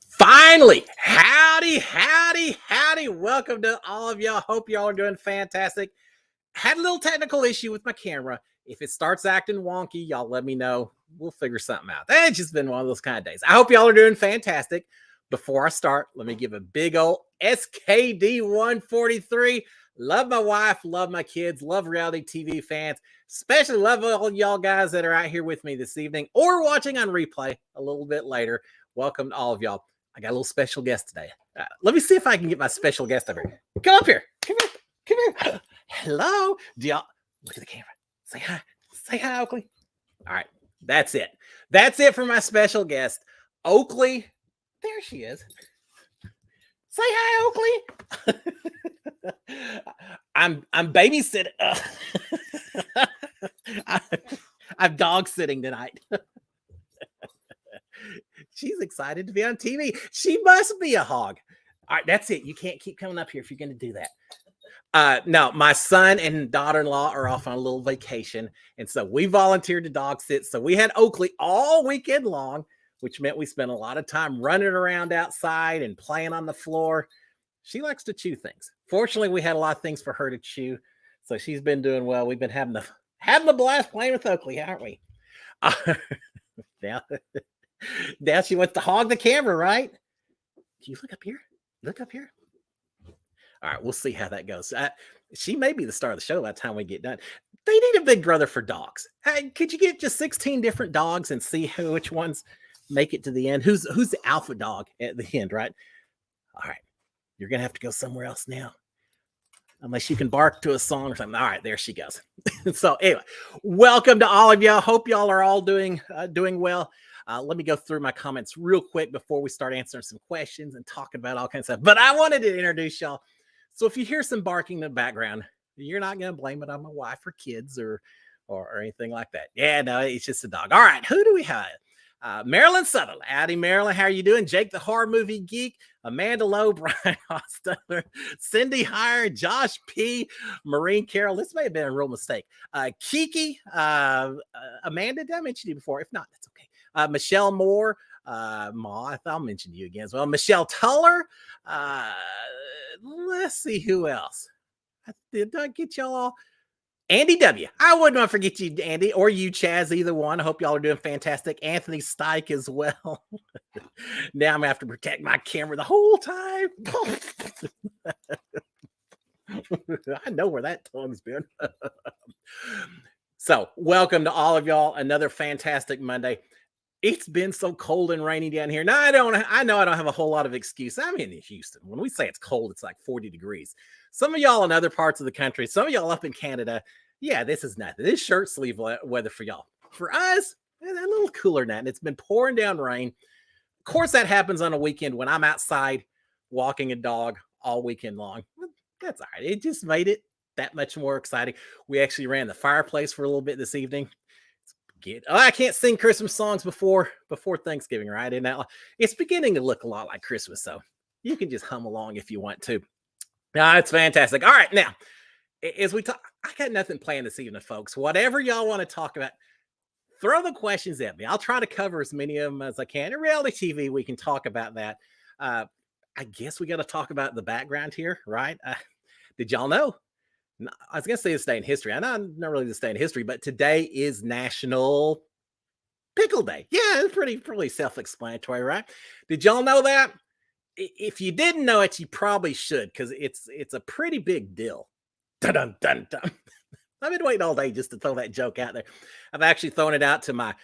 Finally, howdy. Welcome to all of y'all. Hope y'all are doing fantastic. Had a little technical issue with my camera. If it starts acting wonky, y'all let me know. We'll figure something out. It's just been one of those kind of days. I hope y'all are doing fantastic. Before I start, let me give a big old SKD 143. Love my wife, love my kids, love reality TV fans, especially love all y'all guys that are out here with me this evening or watching on replay a little bit later. Welcome to all of y'all. I got a little special guest today. Let me see if I can get my special guest over here. Come up here. Come here. Hello. Do y'all look at the camera? Say hi. Say hi, Oakley. All right. That's it. That's it for my special guest, Oakley. There she is. Say hi, Oakley. I'm babysitting. I'm dog sitting tonight. She's excited to be on TV. She must be a hog. All right, that's it. You can't keep coming up here if you're going to do that. No, my son and daughter-in-law are off on a little vacation, and so we volunteered to dog sit. So we had Oakley all weekend long, which meant we spent a lot of time running around outside and playing on the floor. She likes to chew things. Fortunately, we had a lot of things for her to chew, so she's been doing well. We've been having a blast playing with Oakley, aren't we? Now she wants to hog the camera, right? Can you look up here? Look up here. All right, we'll see how that goes. She may be the star of the show by the time we get done. They need a big brother for dogs. Hey, could you get just 16 different dogs and see which ones make it to the end? Who's the alpha dog at the end, right? All right, you're going to have to go somewhere else now. Unless you can bark to a song or something. All right, there she goes. So anyway, welcome to all of y'all. Hope y'all are all doing well. Let me go through my comments real quick before we start answering some questions and talking about all kinds of stuff. But I wanted to introduce y'all. So if you hear some barking in the background, you're not going to blame it on my wife or kids or anything like that. Yeah, no, it's just a dog. All right, who do we have? Marilyn Sutherland. Howdy, Marilyn. How are you doing? Jake the Horror Movie Geek, Amanda Lowe, Brian Hosteller, Cindy Hire, Josh P, Maureen Carroll. This may have been a real mistake. Kiki, Amanda, did I mention you before? If not, that's okay. Michelle Moore, I'll mention you again as well. Michelle Tuller. Let's see who else. Did I get y'all all? Andy W. I wouldn't want to forget you, Andy, or you, Chaz, either one. I hope y'all are doing fantastic. Anthony Stike as well. Now I'm going to have to protect my camera the whole time. I know where that tongue's been. So welcome to all of y'all. Another fantastic Monday. It's been so cold and rainy down here. Now, I know I don't have a whole lot of excuse. I'm in Houston. When we say it's cold, it's like 40 degrees. Some of y'all in other parts of the country, some of y'all up in Canada, yeah, this is nothing. This shirt sleeve weather for y'all. For us, a little cooler than that. And it's been pouring down rain. Of course, that happens on a weekend when I'm outside walking a dog all weekend long. That's all right. It just made it that much more exciting. We actually ran the fireplace for a little bit this evening. I can't sing Christmas songs before Thanksgiving, right? And now it's beginning to look a lot like Christmas, so you can just hum along if you want to. It's fantastic. All right, now as we talk, I got nothing planned this evening, folks. Whatever y'all want to talk about, throw the questions at me. I'll try to cover as many of them as I can. In reality TV, we can talk about that. I guess we got to talk about the background here, right? Did y'all know? I was going to say this day in history. I know not really this day in history, but today is National Pickle Day. Yeah, it's pretty self-explanatory, right? Did y'all know that? If you didn't know it, you probably should, because it's a pretty big deal. Dun, dun, dun, dun. I've been waiting all day just to throw that joke out there. I've actually thrown it out to my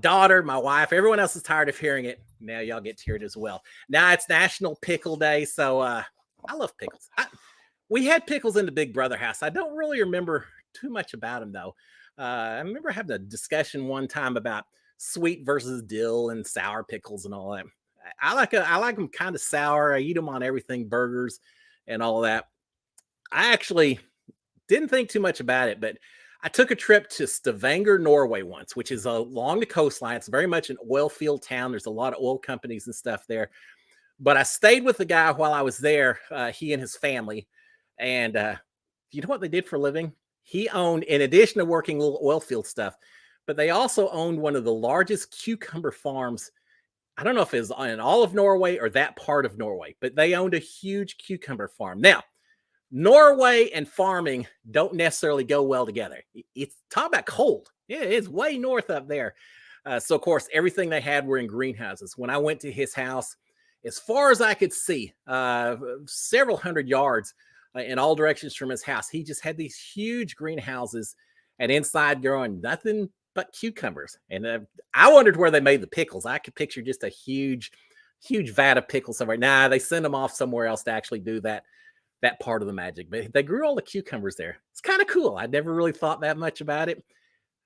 daughter, my wife. Everyone else is tired of hearing it. Now y'all get to hear it as well. Now it's National Pickle Day, so I love pickles. We had pickles in the Big Brother house. I don't really remember too much about them, though. I remember having a discussion one time about sweet versus dill and sour pickles and all that. I like them kind of sour. I eat them on everything, burgers and all that. I actually didn't think too much about it, but I took a trip to Stavanger, Norway once, which is along the coastline. It's very much an oil field town. There's a lot of oil companies and stuff there. But I stayed with the guy while I was there, he and his family. And you know what they did for a living? He owned, in addition to working little oil field stuff, but they also owned one of the largest cucumber farms I don't know if it's in all of Norway or that part of Norway, but they owned a huge cucumber farm. Now, Norway and farming don't necessarily go well together. It's talk about cold. Yeah, it's way north up there. So of course, everything they had were in greenhouses. When I went to his house, as far as I could see, several hundred yards in all directions from his house, he just had these huge greenhouses, and inside growing nothing but cucumbers. And I wondered where they made the pickles. I could picture just a huge vat of pickles somewhere. Nah, they send them off somewhere else to actually do that part of the magic. But they grew all the cucumbers there. It's kind of cool. I never really thought that much about it.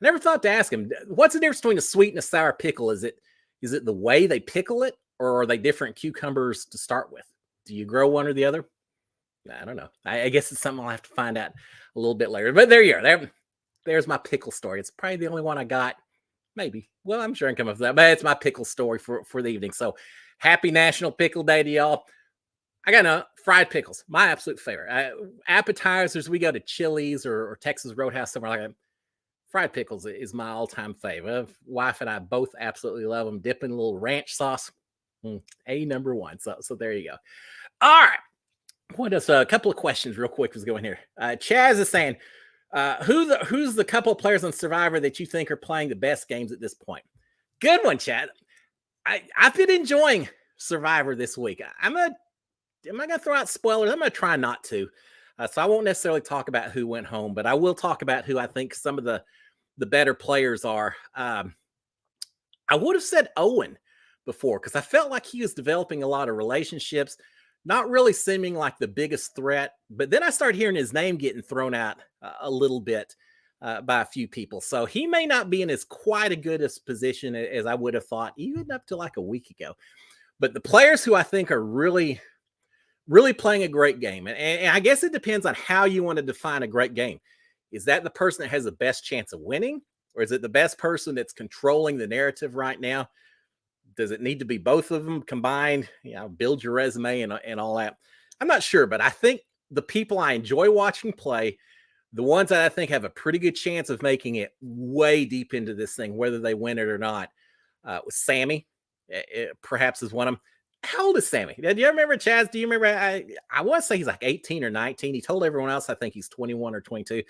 Never thought to ask him, what's the difference between a sweet and a sour pickle? Is it the way they pickle it, or are they different cucumbers to start with? Do you grow one or the other? I don't know. I guess it's something I'll have to find out a little bit later. But there you are. There's my pickle story. It's probably the only one I got. Maybe. Well, I'm sure I can come up with that. But it's my pickle story for the evening. So happy National Pickle Day to y'all. I got fried pickles, my absolute favorite. Appetizers, we go to Chili's or Texas Roadhouse, somewhere like that. Fried pickles is my all-time favorite. Wife and I both absolutely love them. Dip in a little ranch sauce, a number one. So there you go. All right. What else? A couple of questions real quick was going here. Chaz is saying, who's the couple of players on Survivor that you think are playing the best games at this point? Good one, Chad. I've been enjoying Survivor this week. Am I going to throw out spoilers? I'm going to try not to. So I won't necessarily talk about who went home, but I will talk about who I think some of the better players are. I would have said Owen before because I felt like he was developing a lot of relationships, not really seeming like the biggest threat. But then I started hearing his name getting thrown out a little bit by a few people. So he may not be in as quite a good a position as I would have thought, even up to like a week ago. But the players who I think are really playing a great game. And I guess it depends on how you want to define a great game. Is that the person that has the best chance of winning? Or is it the best person that's controlling the narrative right now? Does it need to be both of them combined? Build your resume and all that. I'm not sure, but I think the people I enjoy watching play, the ones that I think have a pretty good chance of making it way deep into this thing, whether they win it or not, was Sammy, perhaps is one of them. How old is Sammy? Do you remember, Chaz? Do you remember? I want to say he's like 18 or 19. He told everyone else I think he's 21 or 22.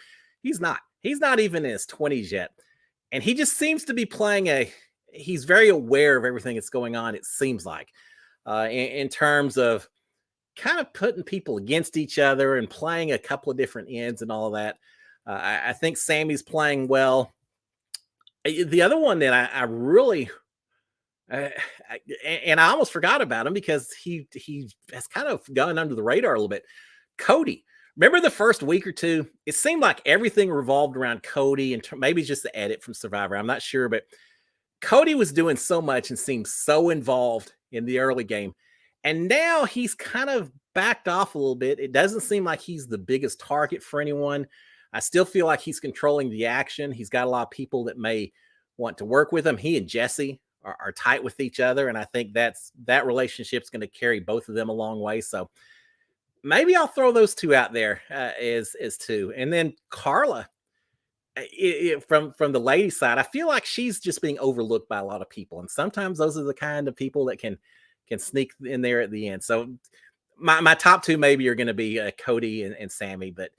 He's not. He's not even in his 20s yet. And he just seems to be playing he's very aware of everything that's going on, it seems like, in terms of kind of putting people against each other and playing a couple of different ends and all of that. I think Sammy's playing well. The other one that I really... and I almost forgot about him because he has kind of gone under the radar a little bit. Cody, remember the first week or two? It seemed like everything revolved around Cody, and maybe it's just the edit from Survivor. I'm not sure, but Cody was doing so much and seemed so involved in the early game, and now he's kind of backed off a little bit. It doesn't seem like he's the biggest target for anyone. I still feel like he's controlling the action. He's got a lot of people that may want to work with him. He and Jesse are tight with each other, and I think that relationship's going to carry both of them a long way. So maybe I'll throw those two out there as two. And then Carla, from the lady side, I feel like she's just being overlooked by a lot of people, and sometimes those are the kind of people that can sneak in there at the end. So my top two maybe are going to be Cody and Sammy, but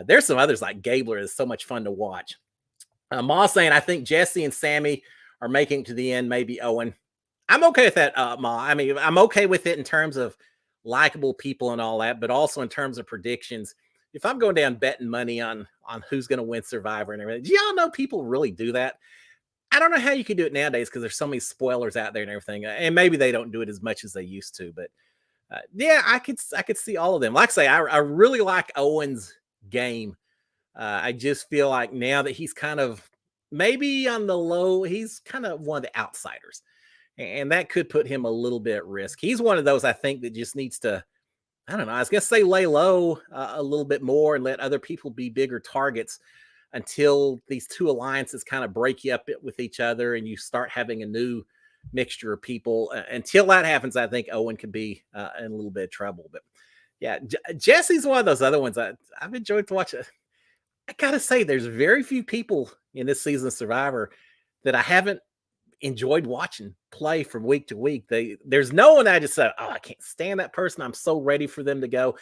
there's some others like Gabler is so much fun to watch. Ma saying I think Jesse and Sammy are making it to the end, maybe Owen. I'm okay with that, Ma. I mean, I'm okay with it in terms of likable people and all that, but also in terms of predictions. If I'm going down betting money on who's going to win Survivor and everything, do y'all know people really do that? I don't know how you can do it nowadays because there's so many spoilers out there and everything, and maybe they don't do it as much as they used to. But yeah, I could see all of them. Like I say, I really like Owen's game. I just feel like now that he's kind of maybe on the low, he's kind of one of the outsiders, and that could put him a little bit at risk. He's one of those I think that just needs to, I don't know, I was gonna say lay low a little bit more and let other people be bigger targets until these two alliances kind of break you up with each other and you start having a new mixture of people. Until that happens, I think Owen could be in a little bit of trouble. But yeah, Jesse's one of those other ones I've enjoyed to watch. I gotta say, there's very few people in this season of Survivor that I haven't enjoyed watching play from week to week. There's no one I just said, oh, I can't stand that person. I'm so ready for them to go.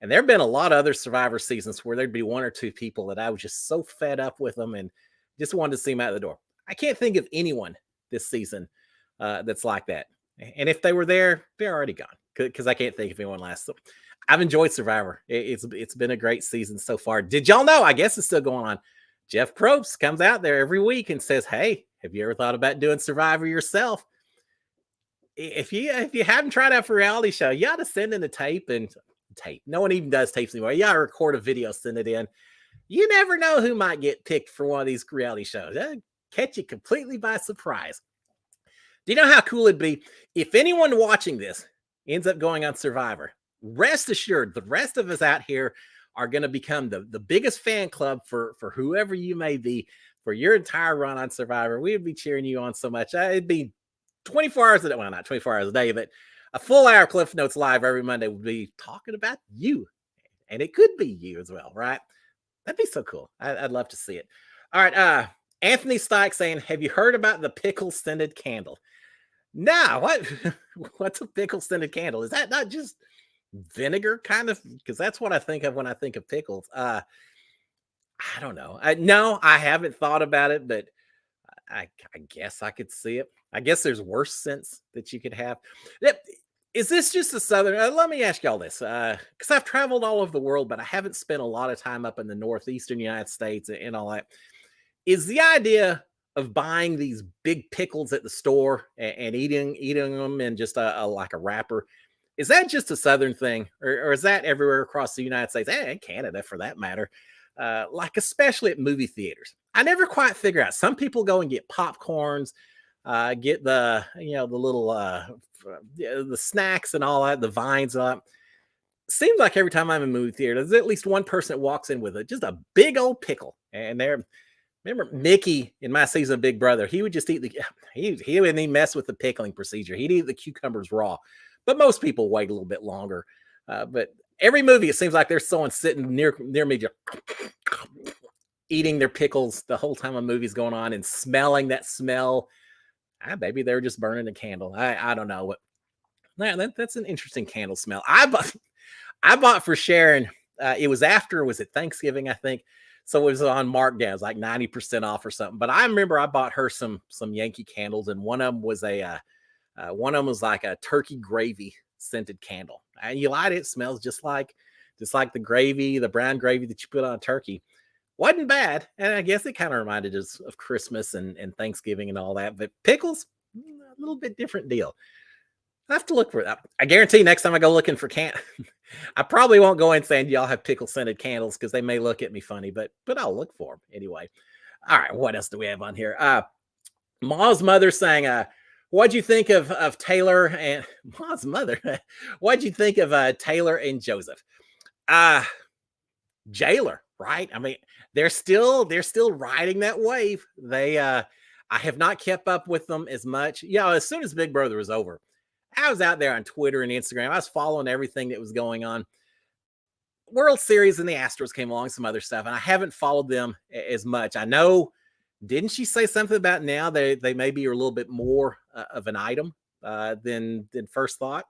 And there have been a lot of other Survivor seasons where there'd be one or two people that I was just so fed up with them and just wanted to see them out the door. I can't think of anyone this season that's like that. And if they were there, they're already gone because I can't think of anyone last. So I've enjoyed Survivor. It's been a great season so far. Did y'all know? I guess it's still going on. Jeff Probst comes out there every week and says, hey, have you ever thought about doing Survivor yourself? If you haven't tried out for a reality show, you ought to send in a tape. No one even does tapes anymore. You ought to record a video, send it in. You never know who might get picked for one of these reality shows. That'll catch you completely by surprise. Do you know how cool it'd be if anyone watching this ends up going on Survivor? Rest assured, the rest of us out here are going to become the biggest fan club for whoever you may be for your entire run on Survivor. We would be cheering you on so much. It'd be 24 hours a day. Well, not 24 hours a day, but a full hour Cliff Notes Live every Monday would be talking about you. And it could be you as well, right? That'd be so cool. I'd love to see it. All right. Anthony Stike saying, have you heard about the pickle scented candle? No, what's a pickle scented candle? Is that not just vinegar kind of? Because that's what I think of when I think of pickles. I don't know. No, I haven't thought about it, but I guess I could see it. I guess there's worse scents that you could have. Is this just a Southern? Let me ask y'all this, because I've traveled all over the world, but I haven't spent a lot of time up in the Northeastern United States and all that. Is the idea of buying these big pickles at the store and eating them in just like a wrapper, is that just a Southern thing, or is that everywhere across the United States and Canada for that matter? Like especially at movie theaters, I never quite figure out. Some people go and get popcorns, get the the little the snacks and all that, the vines up. Seems like every time I'm in a movie theater, there's at least one person that walks in with just a big old pickle, and they're. Remember Mickey in my season of Big Brother? He would just eat he wouldn't even mess with the pickling procedure. He'd eat the cucumbers raw, but most people wait a little bit longer. But every movie, it seems like there's someone sitting near me just eating their pickles the whole time a movie's going on and smelling that smell. Maybe they're just burning a candle. I don't know. That's an interesting candle smell. I bought for Sharon. It was it Thanksgiving, I think. So it was on markdown. It was like 90% off or something. But I remember I bought her some Yankee candles, and one of them was like a turkey gravy scented candle. And you light it, it smells just like the gravy, the brown gravy that you put on turkey. Wasn't bad. And I guess it kind of reminded us of Christmas and Thanksgiving and all that. But pickles, a little bit different deal. I have to look for that. I guarantee next time I go looking for I probably won't go in saying y'all have pickle scented candles because they may look at me funny, but I'll look for them anyway. All right, what else do we have on here? Ma's mother saying, what'd you think of Taylor and Ma's mother? What'd you think of Taylor and Joseph? Jailer, right? I mean, they're still riding that wave. I have not kept up with them as much. As soon as Big Brother was over, I was out there on Twitter and Instagram. I was following everything that was going on. World Series and the Astros came along, some other stuff, and I haven't followed them as much. I know, didn't she say something about now they maybe are a little bit more of an item than first thought?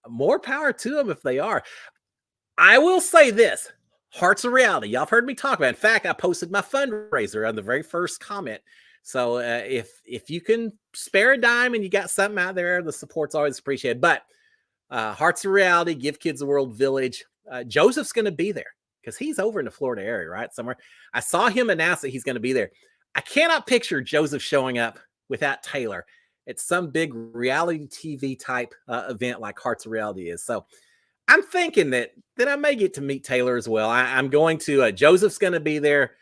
More power to them if they are. I will say this, Hearts of Reality. Y'all have heard me talk about it. In fact, I posted my fundraiser on the very first comment. So if you can spare a dime and you got something out there, the support's always appreciated. But Hearts of Reality, Give Kids a World Village. Joseph's going to be there because he's over in the Florida area, right? Somewhere. I saw him announce that he's going to be there. I cannot picture Joseph showing up without Taylor at some big reality TV type event like Hearts of Reality is. So I'm thinking that I may get to meet Taylor as well. I'm going to. Joseph's going to be there.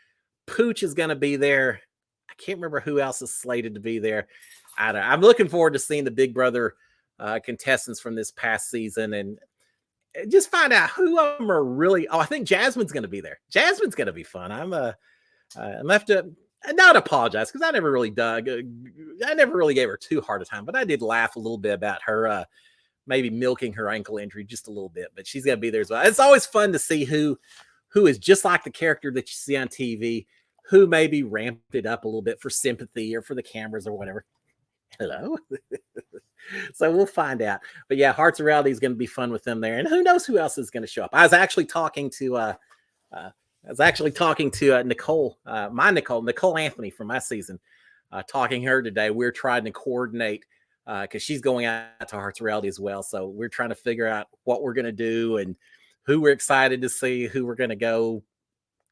Pooch is going to be there. I can't remember who else is slated to be there. I'm looking forward to seeing the Big Brother contestants from this past season and just find out who of them are really. I think Jasmine's going to be there. Jasmine's going to be fun. I'm have to not apologize because I never really gave her too hard a time, but I did laugh a little bit about her maybe milking her ankle injury just a little bit. But she's going to be there as well. It's always fun to see who is just like the character that you see on TV, who maybe ramped it up a little bit for sympathy or for the cameras or whatever. Hello. So we'll find out. But yeah, Hearts of Reality is going to be fun with them there. And who knows who else is going to show up. I was actually talking to Nicole, Nicole Anthony from my season, talking to her today. We're trying to coordinate because she's going out to Hearts of Reality as well. So we're trying to figure out what we're going to do and who we're excited to see, who we're going to go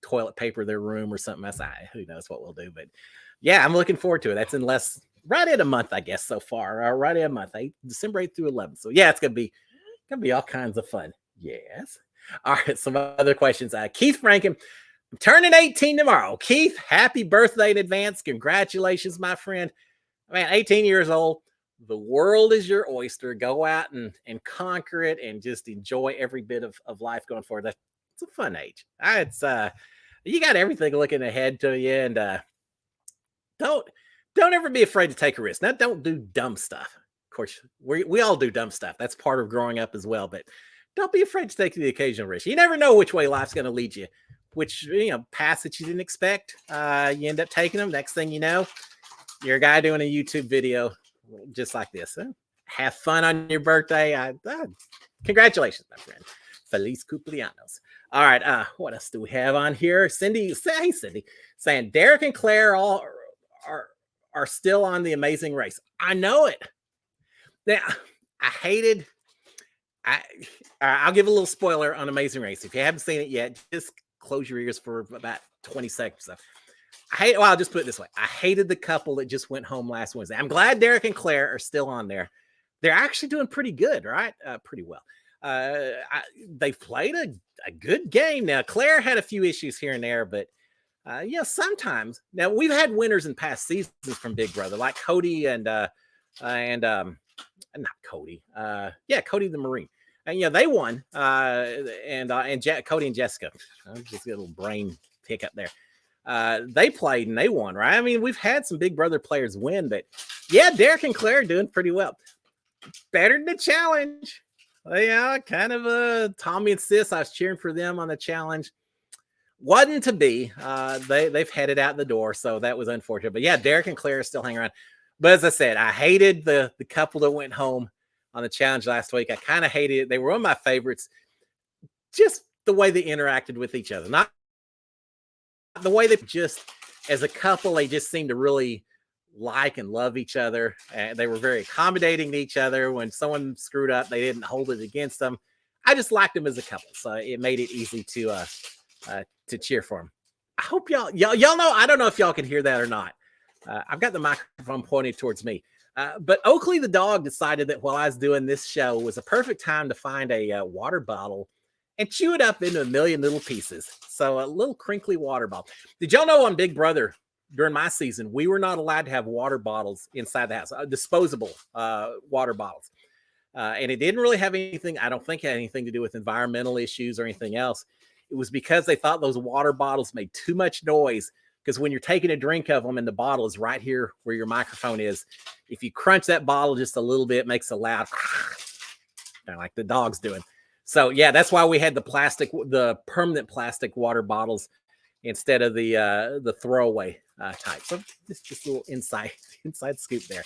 toilet paper their room or something. Who knows what we'll do. But yeah, I'm looking forward to it. That's right at a month, I guess, so far. Right at a month, December 8th through 11th. So yeah, it's gonna be all kinds of fun. Yes. All right, some other questions. Keith Franken, I'm turning 18 tomorrow. Keith, happy birthday in advance. Congratulations, my friend. Man, 18 years old. The world is your oyster. Go out and conquer it and just enjoy every bit of life going forward. It's a fun age. You got everything looking ahead to you, and don't ever be afraid to take a risk. Now, don't do dumb stuff. Of course, we all do dumb stuff. That's part of growing up as well. But don't be afraid to take the occasional risk. You never know which way life's going to lead you. Which paths that you didn't expect, you end up taking them. Next thing you know, you're a guy doing a YouTube video just like this. Have fun on your birthday. Congratulations, my friend. Feliz cumpleaños. All right. What else do we have on here? Cindy, saying Derek and Claire are still on The Amazing Race. I know it. Now, I'll give a little spoiler on Amazing Race. If you haven't seen it yet, just close your ears for about 20 seconds. I'll just put it this way. I hated the couple that just went home last Wednesday. I'm glad Derek and Claire are still on there. They're actually doing pretty good, right? Pretty well. They've played a good game. Now, Claire had a few issues here and there, but sometimes. Now, we've had winners in past seasons from Big Brother, like Cody and not Cody. Cody the Marine. And they won. Cody and Jessica. I just get a little brain hiccup there. They played and they won, right? I mean, we've had some Big Brother players win, but yeah, Derek and Claire are doing pretty well. Better than the challenge. Yeah, kind of Tommy and Sis. I was cheering for them on the challenge. Wasn't to be. They've headed out the door, so that was unfortunate. But yeah, Derek and Claire are still hanging around. But as I said, I hated the couple that went home on the challenge last week. I kind of hated it. They were one of my favorites. Just the way they interacted with each other. Not the way they just, as a couple, they just seemed to really like and love each other. And they were very accommodating to each other. When someone screwed up, they didn't hold it against them. I just liked them as a couple. So it made it easy to cheer for them. I hope y'all know. I don't know if y'all can hear that or not. I've got the microphone pointed towards me. But Oakley the dog decided that while I was doing this show was a perfect time to find a water bottle and chew it up into a million little pieces. So a little crinkly water bottle. Did y'all know on Big Brother during my season, we were not allowed to have water bottles inside the house, disposable water bottles. And it didn't really have anything, I don't think it had anything to do with environmental issues or anything else. It was because they thought those water bottles made too much noise. Because when you're taking a drink of them and the bottle is right here where your microphone is, if you crunch that bottle just a little bit, it makes a loud, like the dog's doing. So yeah, that's why we had the permanent plastic water bottles instead of the throwaway type. So just a little inside scoop there.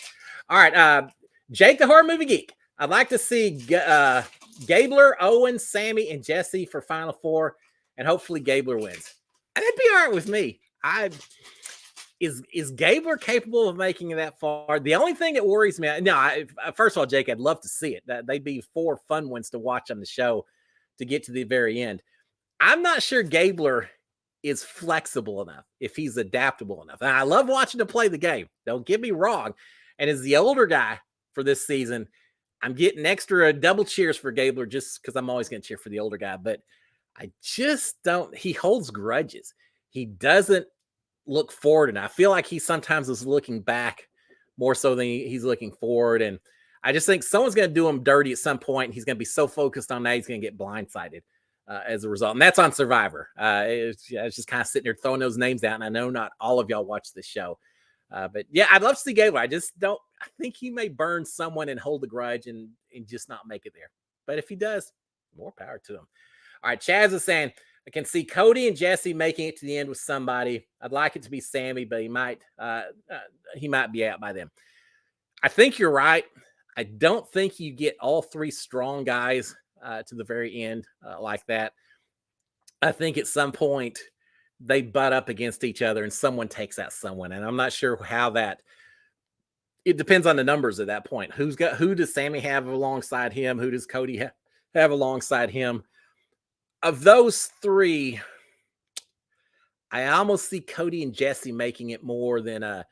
All right, Jake the Horror Movie Geek. I'd like to see Gabler, Owen, Sammy, and Jesse for Final Four, and hopefully Gabler wins. And that'd be all right with me. Is Gabler capable of making it that far? The only thing that worries me, first of all, Jake, I'd love to see it. They'd be 4 fun ones to watch on the show to get to the very end. I'm not sure Gabler is flexible enough, if he's adaptable enough. And I love watching him play the game. Don't get me wrong. And as the older guy for this season, I'm getting extra double cheers for Gabler just because I'm always going to cheer for the older guy. But I just don't. He holds grudges. He doesn't look forward. And I feel like he sometimes is looking back more so than he's looking forward. And I just think someone's going to do him dirty at some point. He's going to be so focused on that, he's going to get blindsided as a result. And that's on Survivor. I was just kind of sitting there throwing those names out. And I know not all of y'all watch this show. But yeah, I'd love to see Gabler. I think he may burn someone and hold a grudge and just not make it there. But if he does, more power to him. All right, Chaz is saying, I can see Cody and Jesse making it to the end with somebody. I'd like it to be Sammy, but he might be out by then. I think you're right. I don't think you get all three strong guys to the very end like that. I think at some point they butt up against each other and someone takes out someone. And I'm not sure how that. It depends on the numbers at that point. Who does Sammy have alongside him? Who does Cody have alongside him? Of those three, I almost see Cody and Jesse making it more than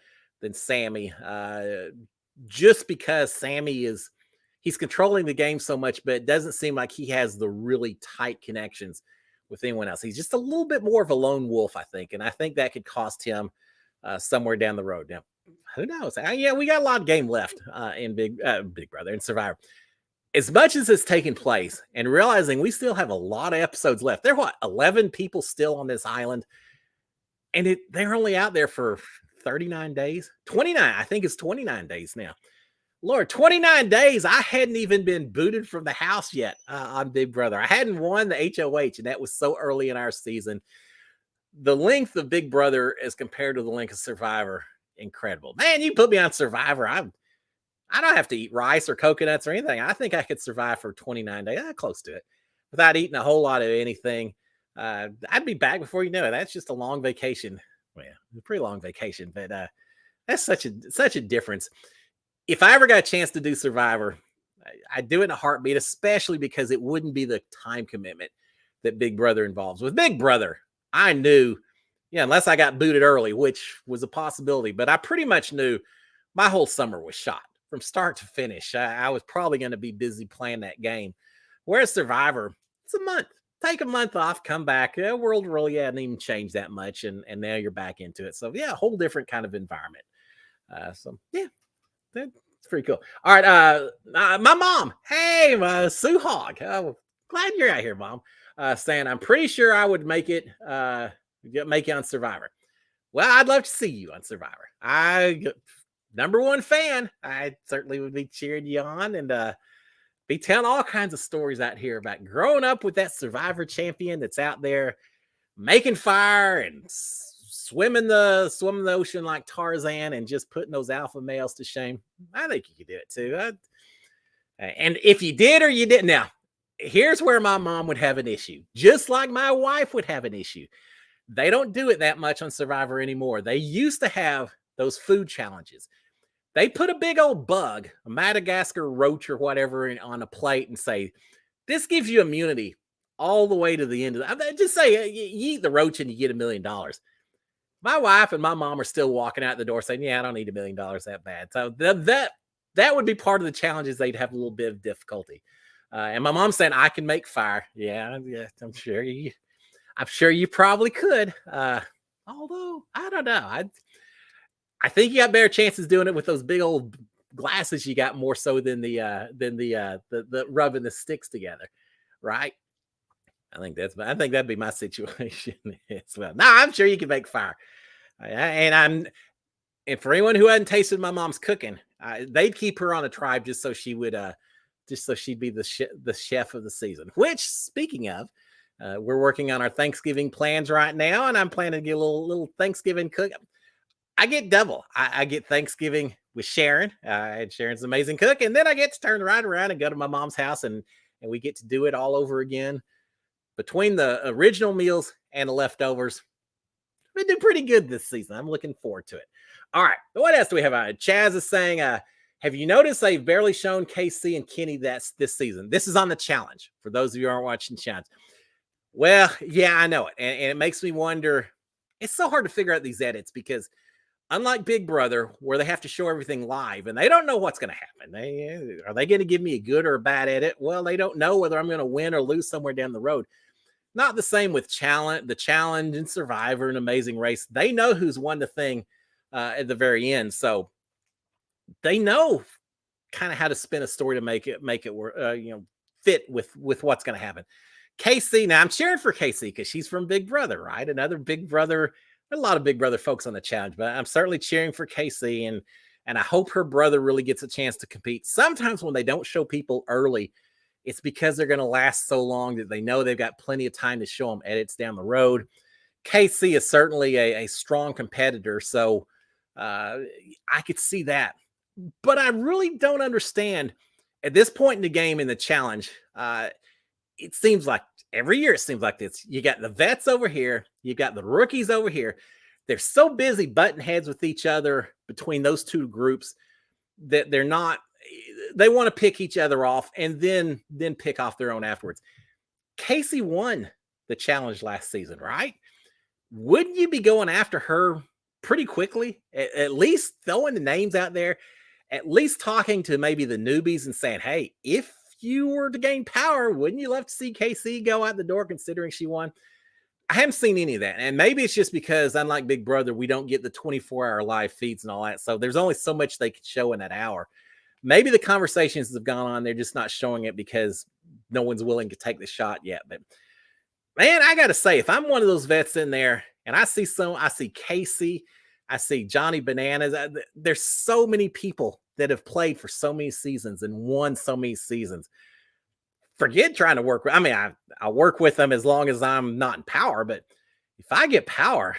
Sammy, just because Sammy he's controlling the game so much, but it doesn't seem like he has the really tight connections with anyone else. He's just a little bit more of a lone wolf, I think, and I think that could cost him somewhere down the road. Now, who knows? Yeah, we got a lot of game left in Big Brother and Survivor. As much as it's taking place, and realizing we still have a lot of episodes left. There are 11 people still on this island, and they're only out there for 39 days. 29, I think it's 29 days now. Lord, 29 days. I hadn't even been booted from the house yet on Big Brother. I hadn't won the HOH, and that was so early in our season. The length of Big Brother as compared to the length of Survivor, incredible. Man, you put me on Survivor, I don't have to eat rice or coconuts or anything. I think I could survive for 29 days, close to it, without eating a whole lot of anything. I'd be back before you know it. That's just a long vacation. Well, a pretty long vacation, but that's such a difference. If I ever got a chance to do Survivor, I'd do it in a heartbeat, especially because it wouldn't be the time commitment that Big Brother involves. With Big Brother, I knew, unless I got booted early, which was a possibility, but I pretty much knew my whole summer was shot from start to finish. I was probably going to be busy playing that game. Whereas Survivor, it's a month. Take a month off, come back. The world really hadn't even changed that much, and now you're back into it. So, a whole different kind of environment. That's pretty cool. All right, my mom. Hey, Sue Hogg. Glad you're out here, Mom. Saying I'm pretty sure I would make it on Survivor. Well, I'd love to see you on Survivor. Number one fan. I certainly would be cheering you on and be telling all kinds of stories out here about growing up with that Survivor champion that's out there making fire and swimming the ocean like Tarzan and just putting those alpha males to shame. I think you could do it too. And if you did or you didn't, now here's where my mom would have an issue, just like my wife would have an issue. They don't do it that much on Survivor anymore. They used to have those food challenges. They put a big old bug, a Madagascar roach or whatever, on a plate and say, this gives you immunity all the way to the end of the. Just say you eat the roach and you get $1 million. My wife and my mom are still walking out the door saying, yeah, I don't need $1 million that bad. So that would be part of the challenges. They'd have a little bit of difficulty. And my mom's saying, I can make fire. Yeah, I'm sure you probably could. Although I don't know. I think you got better chances doing it with those big old glasses you got, more so than the rubbing the sticks together, right? I think that'd be my situation as well. No, I'm sure you can make fire. And for anyone who hadn't tasted my mom's cooking, they'd keep her on a tribe just so she'd be the chef of the season. Which, speaking of, we're working on our Thanksgiving plans right now, and I'm planning to get a little Thanksgiving cook. I get double. I get Thanksgiving with Sharon, and Sharon's an amazing cook, and then I get to turn right around and go to my mom's house, and we get to do it all over again. Between the original meals and the leftovers, we did pretty good this season. I'm looking forward to it. All right, what else do we have? Chaz is saying, have you noticed they've barely shown KC and Kenny this season? This is on the challenge, for those of you who aren't watching challenge. Well, yeah, I know it, and it makes me wonder. It's so hard to figure out these edits because unlike Big Brother, where they have to show everything live and they don't know what's going to happen. Are they going to give me a good or a bad edit? Well, they don't know whether I'm going to win or lose somewhere down the road. Not the same with the challenge and Survivor and Amazing Race. They know who's won the thing at the very end. So they know kind of how to spin a story to make it fit with what's going to happen. KC, now I'm cheering for KC because she's from Big Brother, right? Another Big Brother. A lot of Big Brother folks on the challenge, but I'm certainly cheering for KC, and I hope her brother really gets a chance to compete. Sometimes when they don't show people early It's because they're going to last so long that they know they've got plenty of time to show them edits down the road. KC is certainly a strong competitor, so I could see that. But I really don't understand at this point in the game in the challenge. It seems like every year it seems like this. You got the vets over here, you got the rookies over here. They're so busy butting heads with each other between those two groups that they're not. They want to pick each other off and then pick off their own afterwards. Casey won the challenge last season, right? Wouldn't you be going after her pretty quickly? At least throwing the names out there, at least talking to maybe the newbies and saying, hey, if you were to gain power, wouldn't you love to see KC go out the door considering she won? I haven't seen any of that. And maybe it's just because, unlike Big Brother, we don't get the 24-hour live feeds and all that. So there's only so much they can show in that hour. Maybe the conversations have gone on. They're just not showing it because no one's willing to take the shot yet. But man, I got to say, if I'm one of those vets in there and I see Casey, I see Johnny Bananas. There's so many people that have played for so many seasons and won so many seasons. Forget trying to work with. I mean, I'll work with them as long as I'm not in power. But if I get power,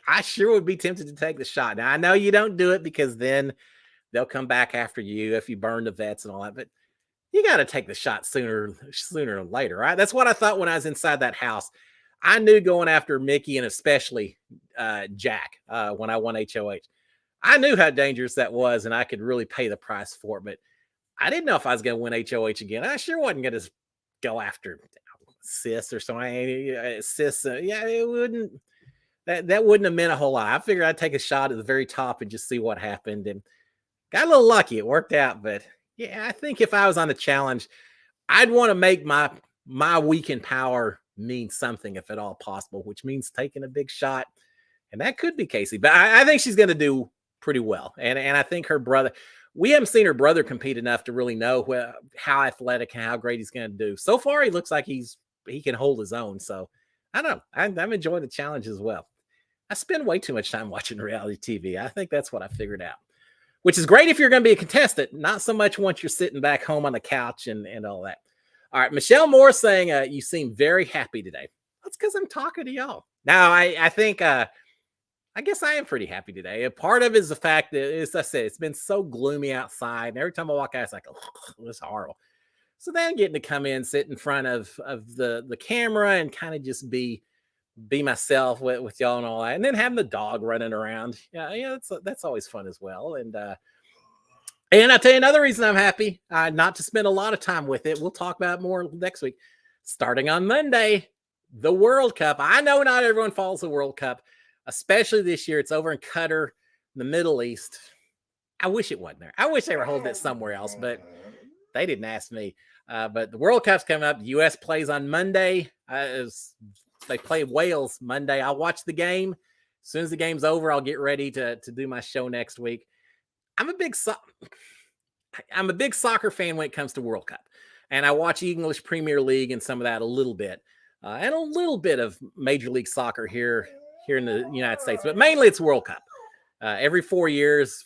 I sure would be tempted to take the shot. Now, I know you don't do it because then they'll come back after you if you burn the vets and all that. But you got to take the shot sooner or later, right? That's what I thought when I was inside that house. I knew going after Mickey and especially Jack when I won HOH. I knew how dangerous that was, and I could really pay the price for it. But I didn't know if I was going to win HOH again. I sure wasn't going to go after Sis or something. Sis, yeah, it wouldn't. That wouldn't have meant a whole lot. I figured I'd take a shot at the very top and just see what happened. And got a little lucky. It worked out. But yeah, I think if I was on the challenge, I'd want to make my week in power mean something, if at all possible, which means taking a big shot. And that could be Casey. But I think she's going to do pretty well. And I think her brother, we haven't seen her brother compete enough to really know how athletic and how great he's going to do. So far, he looks like he can hold his own. So I don't know. I'm enjoying the challenge as well. I spend way too much time watching reality TV. I think that's what I figured out, which is great if you're going to be a contestant, not so much once you're sitting back home on the couch and all that. All right. Michelle Moore saying, you seem very happy today. That's because I'm talking to y'all. Now, I think, I guess I am pretty happy today. A part of it is the fact that, as I said, it's been so gloomy outside. And every time I walk out, it's like, oh, it's horrible. So then getting to come in, sit in front of the camera and kind of just be myself with y'all and all that. And then having the dog running around. Yeah, that's always fun as well. And I'll tell you another reason I'm happy, not to spend a lot of time with it. We'll talk about it more next week. Starting on Monday, the World Cup. I know not everyone follows the World Cup, especially this year. It's over in Qatar, the Middle East. I wish it wasn't there. I wish they were holding it somewhere else, but they didn't ask me. But the World Cup's coming up. The U.S. plays on Monday. They play Wales Monday. I'll watch the game. As soon as the game's over, I'll get ready to do my show next week. I'm a big soccer fan when it comes to World Cup. And I watch English Premier League and some of that a little bit. And a little bit of Major League Soccer here in the United States. But mainly it's World Cup. Every 4 years,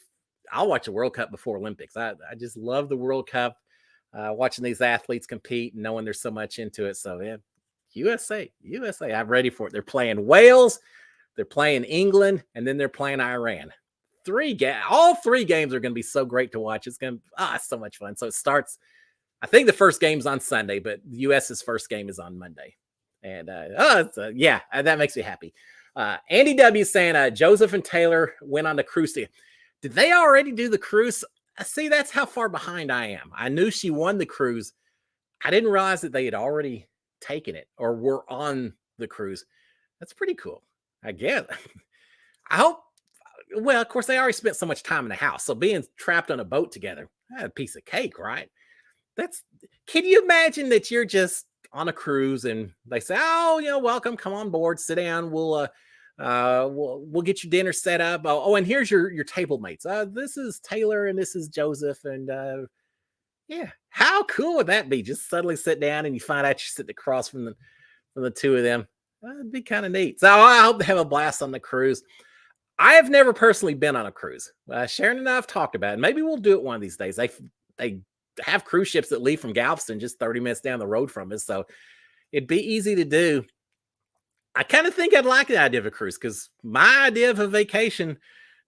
I'll watch the World Cup before Olympics. I just love the World Cup. Watching these athletes compete and knowing there's so much into it. So, yeah, USA, I'm ready for it. They're playing Wales, they're playing England, and then they're playing Iran. All three games are going to be so great to watch. It's going to it's so much fun. So it starts, I think the first game's on Sunday, but the US's first game is on Monday. And that makes me happy. Andy W saying Joseph and Taylor went on the cruise. Did they already do the cruise? See, that's how far behind I am. I knew she won the cruise. I didn't realize that they had already taken it or were on the cruise. That's pretty cool. I guess. I hope. Well, of course, they already spent so much time in the house. So being trapped on a boat together, a piece of cake, right? Can you imagine that you're just on a cruise and they say, oh, welcome, come on board, sit down. We'll get your dinner set up. And here's your table mates. This is Taylor and this is Joseph. And yeah, how cool would that be? Just suddenly sit down and you find out you're sitting across from the two of them. That'd be kind of neat. So I hope they have a blast on the cruise. I have never personally been on a cruise. Sharon and I have talked about it. Maybe we'll do it one of these days. They have cruise ships that leave from Galveston just 30 minutes down the road from us. So it'd be easy to do. I kind of think I'd like the idea of a cruise because my idea of a vacation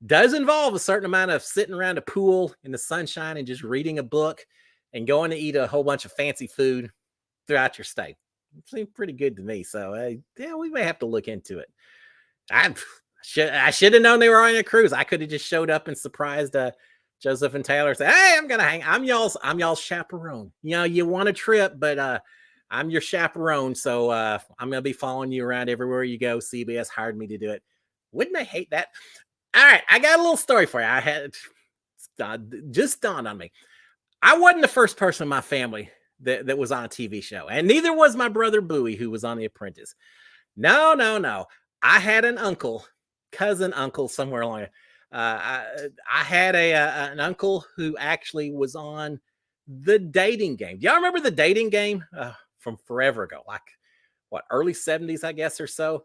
does involve a certain amount of sitting around a pool in the sunshine and just reading a book and going to eat a whole bunch of fancy food throughout your stay. It seemed pretty good to me. So yeah, we may have to look into it. I should have known they were on a cruise. I could have just showed up and surprised Joseph and Taylor. Say, hey, I'm gonna hang. I'm y'all's chaperone. You know, you want a trip, but I'm your chaperone. So I'm gonna be following you around everywhere you go. CBS hired me to do it. Wouldn't they hate that? All right, I got a little story for you. I had just dawned on me. I wasn't the first person in my family that was on a TV show, and neither was my brother Bowie, who was on The Apprentice. No. I had an uncle, cousin uncle somewhere along. I had an uncle who actually was on The Dating Game. Do y'all remember The Dating Game from forever ago? Like what, early 70s, I guess, or so.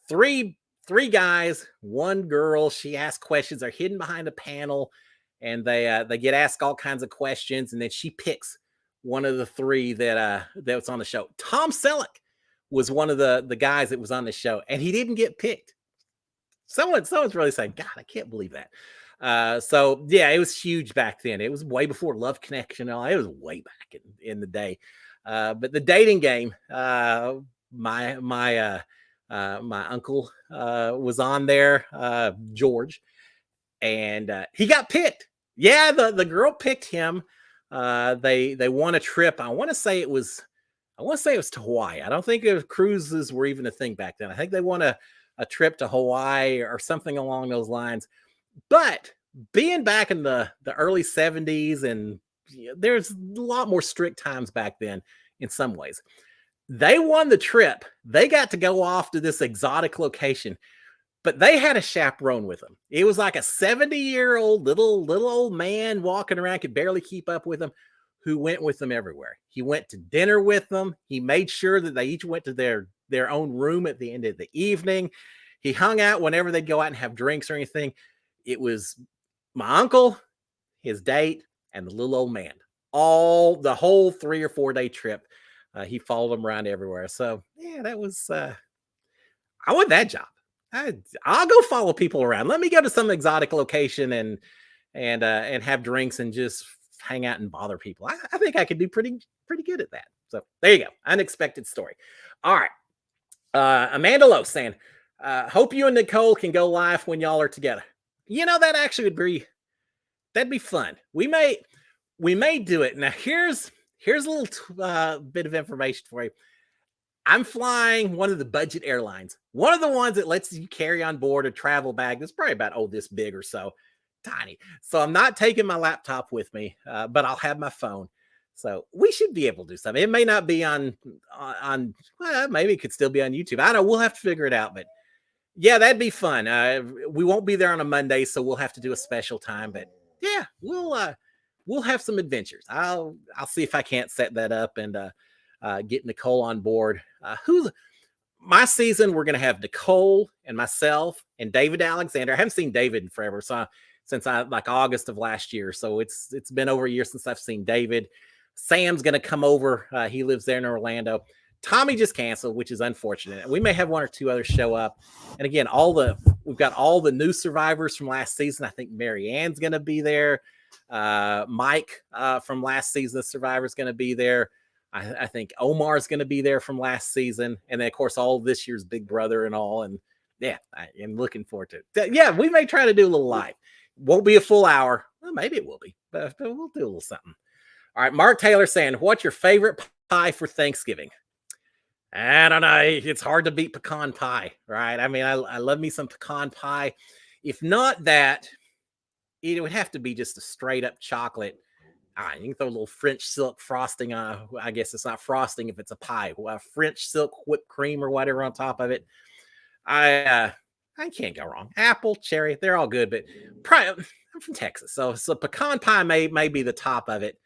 Three guys, one girl. She asked questions. They're hidden behind a panel, and they get asked all kinds of questions, and then she picks one of the three that's on the show. Tom Selleck was one of the guys that was on the show, and he didn't get picked. Someone's really saying, God, I can't believe that. So yeah, it was huge back then. It was way before Love Connection. It was way back in the day. But The Dating Game, my uncle was on there, George, and he got picked. Yeah, the girl picked him. They won a trip. I want to say it was to Hawaii. I don't think cruises were even a thing back then. I think they won a trip to Hawaii or something along those lines. But being back in the early 70s, and there's a lot more strict times back then in some ways. They won the trip. They got to go off to this exotic location, but they had a chaperone with them. It was like a 70-year-old little old man walking around, could barely keep up with them, who went with them everywhere. He went to dinner with them. He made sure that they each went to their own room at the end of the evening. He hung out whenever they'd go out and have drinks or anything. It was my uncle, his date, and the little old man. The whole 3 or 4 day trip. He followed them around everywhere. So yeah, that was, I want that job. I'll go follow people around. Let me go to some exotic location and have drinks and just hang out and bother people. I think I could do pretty good at that. So there you go. Unexpected story. All right. Amanda Lowe saying, hope you and Nicole can go live when y'all are together. You know, that actually that'd be fun. We may do it. Now here's a little bit of information for you. I'm flying one of the budget airlines, one of the ones that lets you carry on board a travel bag that's probably about this big or so, tiny. So I'm not taking my laptop with me, but I'll have my phone. So we should be able to do something. It may not be on well, maybe it could still be on YouTube. I don't know. We'll have to figure it out. But yeah, that'd be fun. We won't be there on a Monday, so we'll have to do a special time. But yeah, we'll have some adventures. I'll see if I can't set that up and get Nicole on board. My season, we're going to have Nicole and myself and David Alexander. I haven't seen David in forever, since like August of last year. So it's been over a year since I've seen David. Sam's going to come over. He lives there in Orlando. Tommy just canceled, which is unfortunate. We may have one or two others show up. And again, we've got all the new survivors from last season. I think Mary Ann's going to be there. Mike from last season, the survivor, is going to be there. I think Omar is going to be there from last season. And then, of course, all of this year's Big Brother and all. And yeah, I am looking forward to it. Yeah, we may try to do a little live. Won't be a full hour. Well, maybe it will be, but we'll do a little something. All right, Mark Taylor saying, what's your favorite pie for Thanksgiving? I don't know. It's hard to beat pecan pie, right? I mean, I love me some pecan pie. If not that, it would have to be just a straight up chocolate. You can throw a little French silk frosting on. I guess it's not frosting if it's a pie. French silk whipped cream or whatever on top of it. I can't go wrong. Apple, cherry, they're all good, but probably, I'm from Texas, so pecan pie may be the top of it.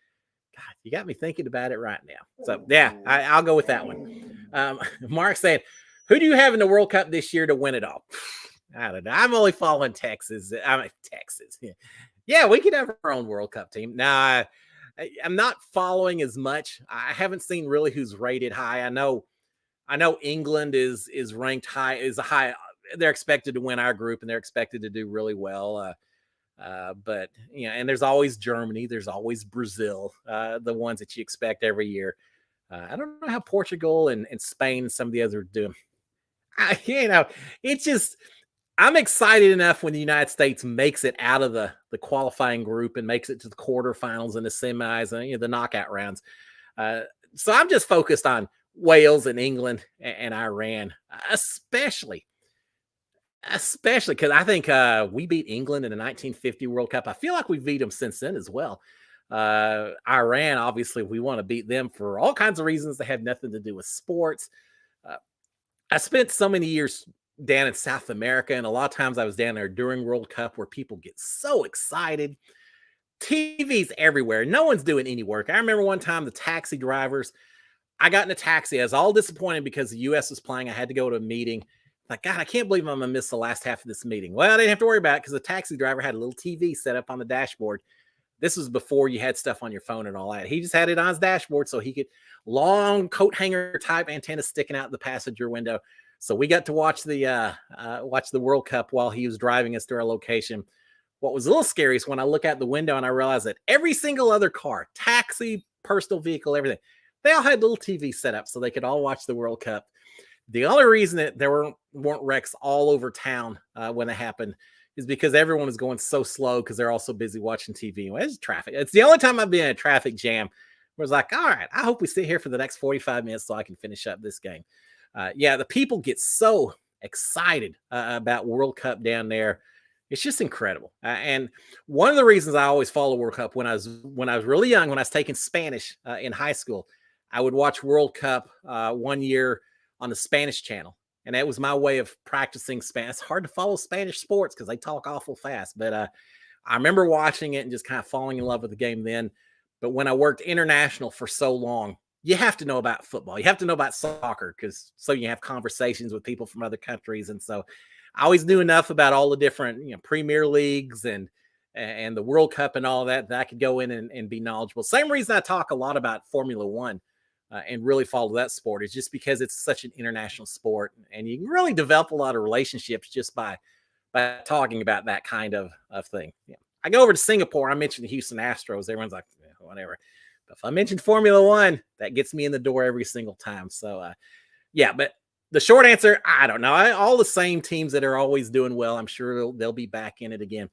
God, you got me thinking about it right now. So yeah, I'll go with that one. Mark saying, who do you have in the World Cup this year to win it all? I don't know. I'm only following Texas. I'm Texas. Yeah, we could have our own World Cup team. Now, I'm not following as much. I haven't seen really who's rated high. I know England is ranked high, is a high. They're expected to win our group, and they're expected to do really well. But and there's always Germany, there's always Brazil, the ones that you expect every year. I don't know how Portugal and Spain and some of the others are doing. I, you know, it's just I'm excited enough when the United States makes it out of the qualifying group and makes it to the quarterfinals and the semis and the knockout rounds. Uh, so I'm just focused on Wales and England and Iran, especially because I think we beat England in the 1950 World Cup. I feel like we've beat them since then as well. Iran, obviously, we want to beat them for all kinds of reasons that have nothing to do with sports. Uh, I spent so many years down in South America, and a lot of times I was down there during World Cup where people get so excited. TV's everywhere. No one's doing any work. I remember one time the taxi drivers, I got in a taxi. I was all disappointed because the U.S. was playing. I had to go to a meeting. Like, God, I can't believe I'm going to miss the last half of this meeting. Well, I didn't have to worry about it because the taxi driver had a little TV set up on the dashboard. This was before you had stuff on your phone and all that. He just had it on his dashboard so he could long coat hanger type antenna sticking out the passenger window. So we got to watch the World Cup while he was driving us to our location. What was a little scary is when I look out the window and I realized that every single other car, taxi, personal vehicle, everything, they all had little TV set up so they could all watch the World Cup. The only reason that there weren't wrecks all over town when it happened is because everyone was going so slow because they're all so busy watching TV. Well, it's traffic. It's the only time I've been in a traffic jam where it's like, all right, I hope we sit here for the next 45 minutes so I can finish up this game. The people get so excited about World Cup down there. It's just incredible. And one of the reasons I always follow World Cup when I was really young, when I was taking Spanish in high school, I would watch World Cup 1 year on the Spanish channel. And that was my way of practicing Spanish. It's hard to follow Spanish sports because they talk awful fast. But I remember watching it and just kind of falling in love with the game then. But when I worked international for so long, you have to know about football. You have to know about soccer so you have conversations with people from other countries. And so I always knew enough about all the different Premier Leagues and the World Cup and all that I could go in and be knowledgeable. Same reason I talk a lot about Formula One. And really follow that sport is just because it's such an international sport, and you can really develop a lot of relationships just by talking about that kind of thing. Yeah. I go over to Singapore. I mentioned the Houston Astros. Everyone's like, whatever. But if I mentioned Formula One, that gets me in the door every single time. So, but the short answer, I don't know. All the same teams that are always doing well, I'm sure they'll be back in it again.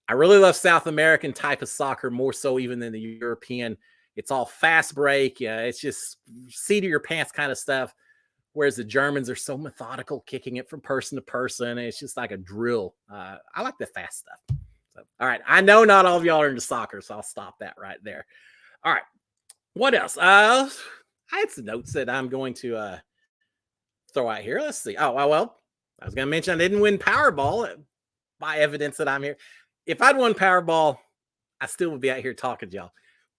I really love South American type of soccer more so even than the European. It's all fast break. It's just seat of your pants kind of stuff. Whereas the Germans are so methodical, kicking it from person to person. It's just like a drill. I like the fast stuff. So, all right. I know not all of y'all are into soccer, so I'll stop that right there. All right. What else? I had some notes that I'm going to throw out here. Let's see. Oh, well, I was going to mention I didn't win Powerball by evidence that I'm here. If I'd won Powerball, I still would be out here talking to y'all.